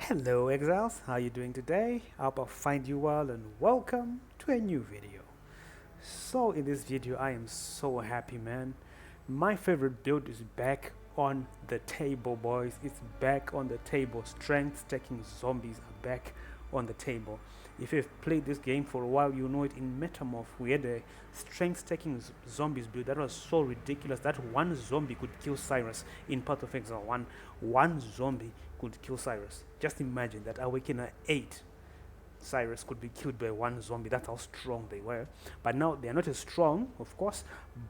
Hello exiles, how are you doing today? I hope I find you well and welcome to a new video. So in this video I am so happy, man. My favorite build is back on the table, boys. It's back on the table. Strength stacking zombies are back on the table. If you've played this game for a while, you know it. In Metamorph we had a strength stacking zombies build that was so ridiculous that one zombie could kill Cyrus in Path of Exile 1. One zombie could kill Cyrus. Just imagine that Awakener 8 Cyrus could be killed by one zombie. That's how strong they were. But now they are not as strong, of course,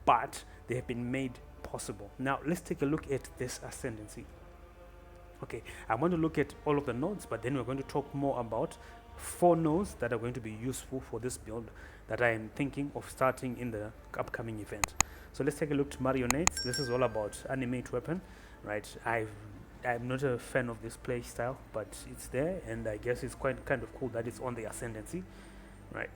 but they have been made possible. Now let's take a look at this Ascendancy. Okay, I'm going to look at all of the nodes, but then we're going to talk more about 4 nodes that are going to be useful for this build that I am thinking of starting in the upcoming event. So let's take a look to marionettes. This is all about animate weapon, right? I'm not a fan of this play style, but it's there, and I guess it's quite kind of cool that it's on the Ascendancy, right?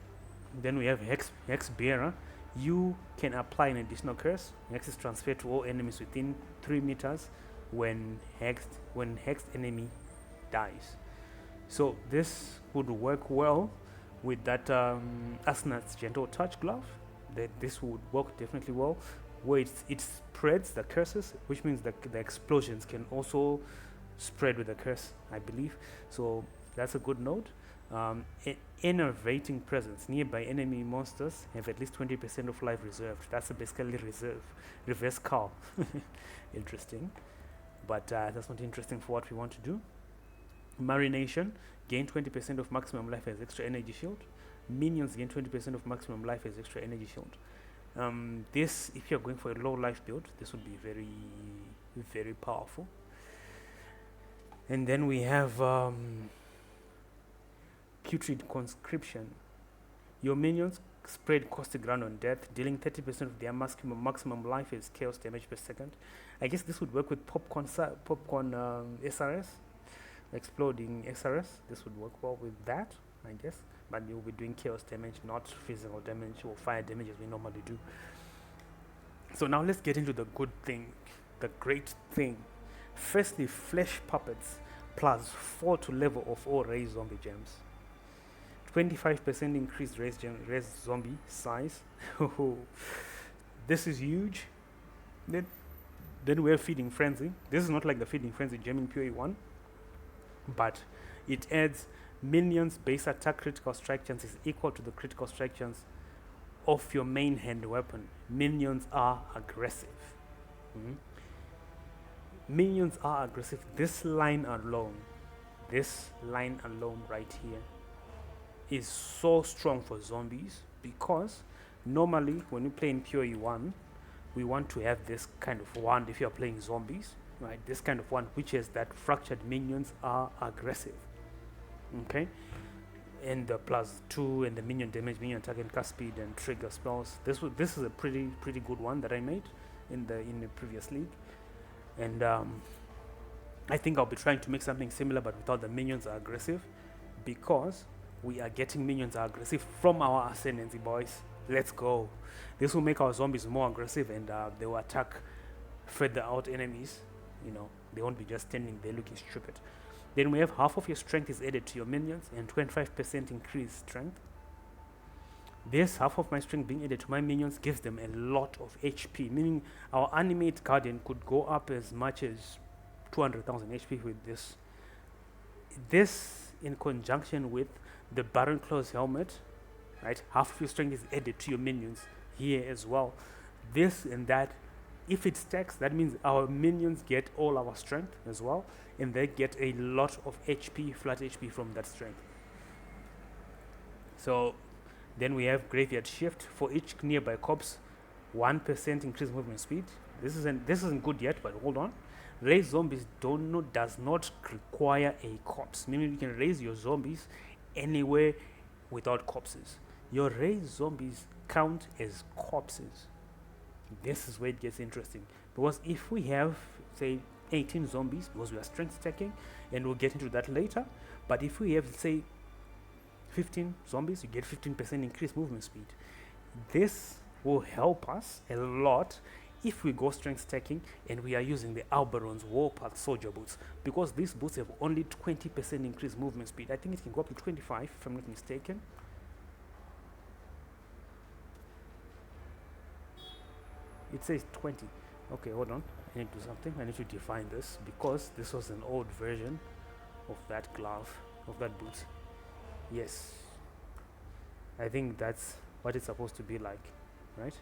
Then we have Hex Bearer. You can apply an additional curse. Hex is transferred to all enemies within 3 meters when hexed enemy dies. So this would work well with that Asnat's Gentle Touch glove. This would work definitely well, where it spreads the curses, which means that the explosions can also spread with the curse, I believe. So that's a good node. Enervating presence. Nearby enemy monsters have at least 20% of life reserved. That's basically reverse call. Interesting, but that's not interesting for what we want to do. Marination. Gain 20% of maximum life as extra energy shield. Minions gain 20% of maximum life as extra energy shield. This, if you're going for a low life build, this would be very, very powerful. And then we have Putrid Conscription. Your minions spread caustic ground on death, dealing 30% of their maximum life as chaos damage per second. I guess this would work with popcorn SRS, exploding SRS. This would work well with that, I guess. But you'll be doing chaos damage, not physical damage or fire damage as we normally do. So now let's get into the good thing, the great thing. Firstly, flesh puppets plus 4 to level of all raised zombie gems. 25% increased raised zombie size. This is huge. Then we have Feeding Frenzy. This is not like the Feeding Frenzy gem in PoE1, but it adds minions base attack critical strike chance is equal to the critical strike chance of your main hand weapon. Minions are aggressive. Minions are aggressive. This line alone right here is so strong for zombies, because normally when we play in PoE1 we want to have this kind of wand if you're playing zombies, right? This kind of wand which is that fractured minions are aggressive. Okay, and the +2 and the minion damage, minion attack and cast speed and trigger spells. This is a pretty good one that I made in the previous league, and I think I'll be trying to make something similar but without the minions are aggressive, because we are getting minions are aggressive from our Ascendancy, boys. Let's go. This will make our zombies more aggressive, and they will attack further out enemies. You know, they won't be just standing there looking stupid. Then we have half of your strength is added to your minions and 25% increased strength. This half of my strength being added to my minions gives them a lot of HP, meaning our animate guardian could go up as much as 200,000 HP with this. This in conjunction with the Baron Claw's helmet, right? Half of your strength is added to your minions here as well. This and that, if it stacks, that means our minions get all our strength as well, and they get a lot of HP, flat HP from that strength. So then we have Graveyard Shift. For each nearby corpse, 1% increased movement speed. This isn't good yet, but hold on. Raise zombies does not require a corpse, meaning you can raise your zombies anywhere without corpses. Your raised zombies count as corpses. This is where it gets interesting, because if we have, say, 18 zombies, because we are strength stacking, and we'll get into that later, but if we have, say, 15 zombies, you get 15% increased movement speed. This will help us a lot if we go strength stacking and we are using the Alberon's Warpath Soldier boots, because these boots have only 20% increased movement speed. I think it can go up to 25 if I'm not mistaken. It says 20. Okay, hold on. I need to do something. I need to define this because this was an old version of that glove, of that boot. Yes. I think that's what it's supposed to be like, right?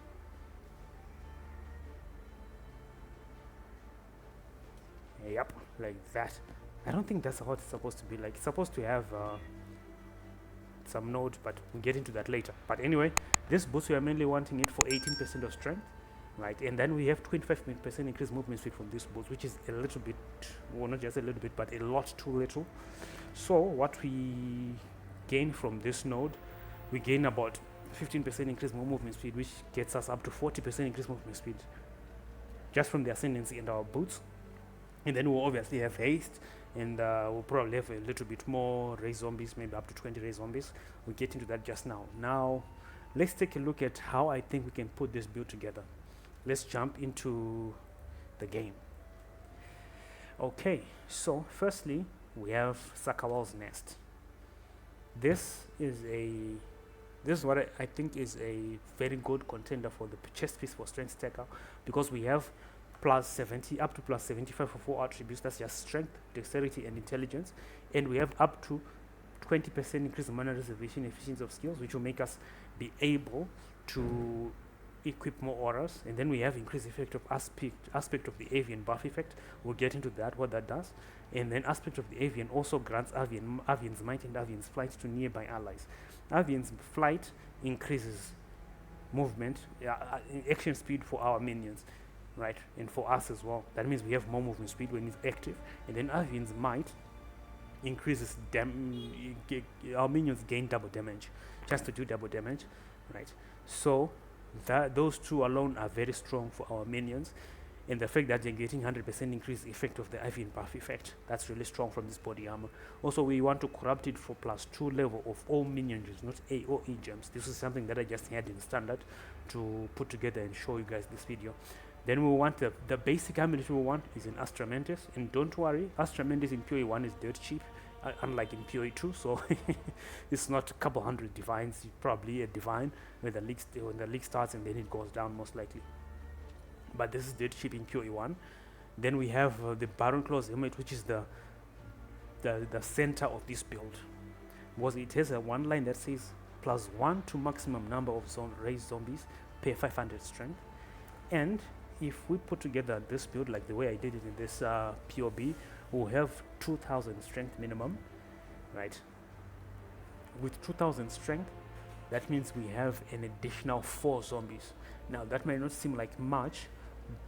Yep, like that. I don't think that's what it's supposed to be like. It's supposed to have some nodes, but we'll get into that later. But anyway, this boost we are mainly wanting it for 18% of strength, right? And then we have 25% increased movement speed from this boost, which is a little bit, well, not just a little bit, but a lot too little. So what we gain from this node, we gain about 15% increased movement speed, which gets us up to 40% increased movement speed just from the Ascendancy and our boots. And then we'll obviously have haste, and we'll probably have a little bit more race zombies, maybe up to 20 race zombies. We'll get into that just now. Now, let's take a look at how I think we can put this build together. Let's jump into the game. Okay, so firstly, we have Sakawal's Nest. This is what I think is a very good contender for the chest piece for Strength Stacker, because we have plus 70 up to plus 75 for 4 attributes. That's just strength, dexterity, and intelligence. And we have up to 20% increase in mana reservation efficiency of skills, which will make us be able to equip more auras. And then we have increased effect of aspect of the avian buff effect. We'll get into that, what that does. And then aspect of the avian also grants avian's might and avian's flight to nearby allies. Avian's flight increases movement, action speed for our minions, right, and for us as well. That means we have more movement speed when it's active. And then Avian's might increases our minions gain double damage, just to do double damage, right? So those two alone are very strong for our minions. And the fact that they're getting 100% increased effect of the Avian buff effect, that's really strong from this body armor. Also, we want to corrupt it for +2 level of all minions, not A or E gems. This is something that I just had in standard to put together and show you guys this video. Then we want the basic amulet we want is in Astra Mentis, and don't worry, Astra Mentis in PoE 1 is dirt cheap, unlike in PoE 2, so it's not a couple hundred divines, probably a divine when the league starts, and then it goes down most likely. But this is dirt cheap in PoE 1. Then we have the Baron Claws helmet, which is the center of this build, because it has a one line that says +1 to maximum number of raised zombies per 500 strength. And if we put together this build like the way I did it in this POB, we'll have 2000 strength minimum, right? With 2000 strength, that means we have an additional 4 zombies. Now that might not seem like much,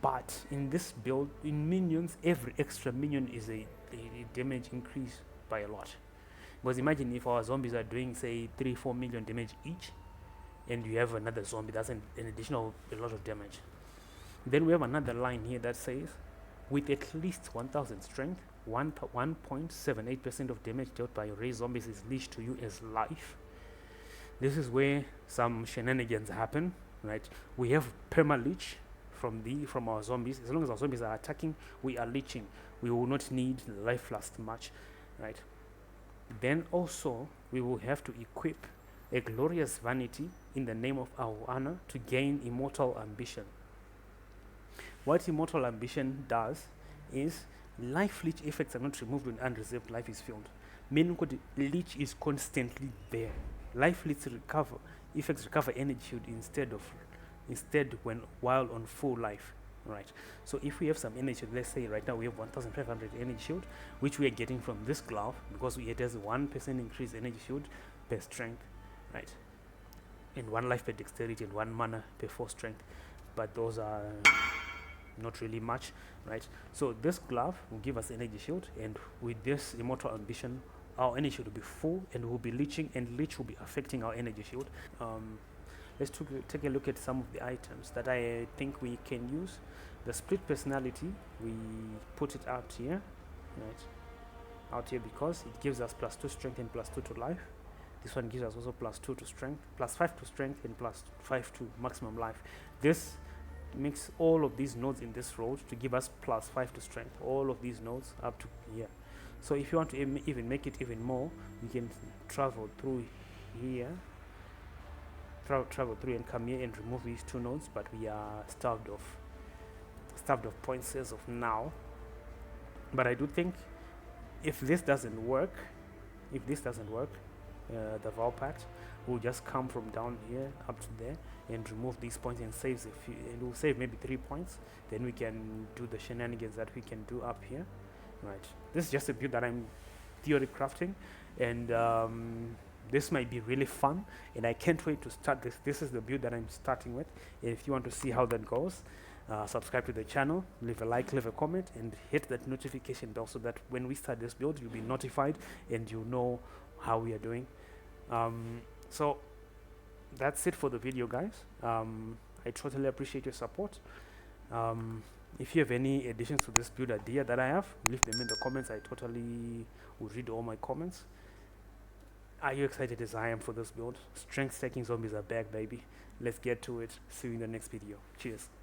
but in this build, in minions, every extra minion is a damage increase by a lot. Because imagine if our zombies are doing, say, 3-4 million damage each, and you have another zombie, that's an additional a lot of damage. Then we have another line here that says, with at least 1000 strength, 1.78% of damage dealt by your raised zombies is leashed to you as life. This is where some shenanigans happen, right? We have perma-leech from our zombies. As long as our zombies are attacking, we are leeching. We will not need life flask much, right? Then also, we will have to equip a glorious vanity in the name of our honor to gain immortal ambition. What immortal ambition does is life leech effects are not removed when unreserved life is filled. Meaning leech is constantly there. Life leech effects recover energy shield instead while on full life, right? So if we have some energy shield, let's say right now we have 1500 energy shield, which we are getting from this glove, because it has a 1% increased energy shield per strength, right? And 1 life per dexterity and 1 mana per 4 strength. But those are not really much, right? So this glove will give us energy shield, and with this immortal ambition, our energy shield will be full, and we'll be leeching, and leech will be affecting our energy shield. Let's take a look at some of the items that I think we can use. The split personality, we put it out here, right? Out here because it gives us +2 strength and +2 to life. This one gives us also +2 to strength, +5 to strength, and +5 to maximum life. This mix all of these nodes in this road to give us +5 to strength, all of these nodes up to here. So if you want to even make it even more, you can travel through here, travel through and come here and remove these 2 nodes, but we are starved of points as of now. But I do think if this doesn't work, the Val Pact will just come from down here up to there and remove these points and saves a few, and we'll save maybe 3 points. Then we can do the shenanigans that we can do up here. Right, this is just a build that I'm theory crafting, and this might be really fun, and I can't wait to start this. This is the build that I'm starting with. If you want to see how that goes, subscribe to the channel, leave a like, leave a comment, and hit that notification bell so that when we start this build, you'll be notified and you'll know how we are doing. So that's it for the video, guys. I totally appreciate your support. If you have any additions to this build idea that I have, leave them in the comments. I totally will read all my comments. Are you excited as I am for this build? Strength stacking zombies are back, baby. Let's get to it. See you in the next video. Cheers.